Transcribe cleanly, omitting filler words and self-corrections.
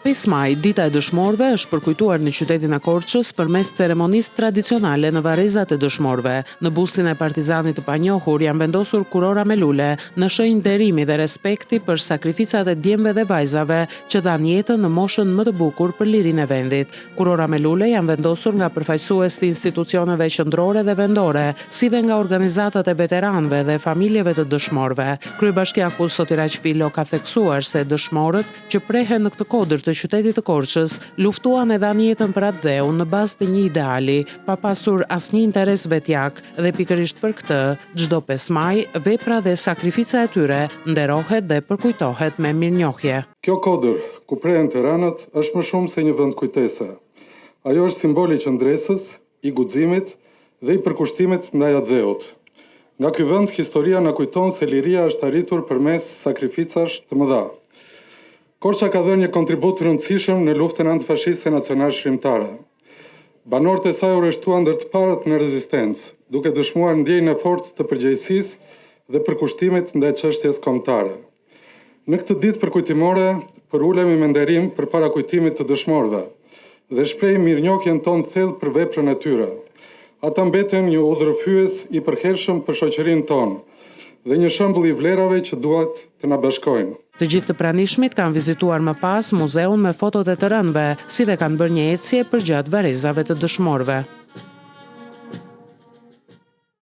5 maj, dita e dëshmorëve, është përkujtuar në qytetin e Korçës përmes ceremonisë tradicionale në varrezat e dëshmorëve. Në bustin e partizanit të panjohur janë vendosur kurora me lule, në shenjë nderimi dhe respekti për sakrificat e djemve dhe vajzave që dhanë jetën në moshën më të bukur për lirinë e vendit. Kurora me lule janë vendosur nga përfaqësues të institucioneve qendrore dhe vendore, si dhe nga organizatat e veteranëve dhe familjeve të dëshmorëve. Kryebashkiaku Sotiraq Filo ka theksuar se dëshmorët që prehen në këtë kodër të qytetit të Korçës luftuan e dhanë jetën për atë dheu në bazë të një ideali, pa pasur asnjë interes vetjak, dhe pikërisht për këtë, çdo 5 maj, vepra dhe sakrifica e tyre nderohet dhe përkujtohet me mirënjohje. Kjo kodër, ku prehen Tiranët, është më shumë se një vend kujtese. Ajo është simboli i qëndresës, i guximit dhe i përkushtimit ndaj atë dheut. Nga ky vend, historia na kujton se liria është arritur përmes sakrificash të mëdha. Korça ka dhënë një kontribut të rëndësishëm në luftën antifashiste nacional-shqiptare. Banorët e saj u rreshtuan ndër të parët në rezistencë, duke dëshmuar ndjenjën e fortë të përgjegjësisë dhe përkushtimit ndaj çështjes kombëtare. Në këtë ditë përkujtimore, përulemi me nderim përpara kujtimit të dëshmorëve dhe shprehim mirënjohjen tonë thellë për veprën e tyre. Ata mbeten një udhërrëfyes i përhershëm për shoqërinë tonë dhe një shembull i vlerave që duhet të na bashkojnë. Të gjithë të pranishmit kanë vizituar më pas muzeun me fotot e të rënëve, si dhe kanë bërë një ecje përgjatë varrezave të dëshmorëve.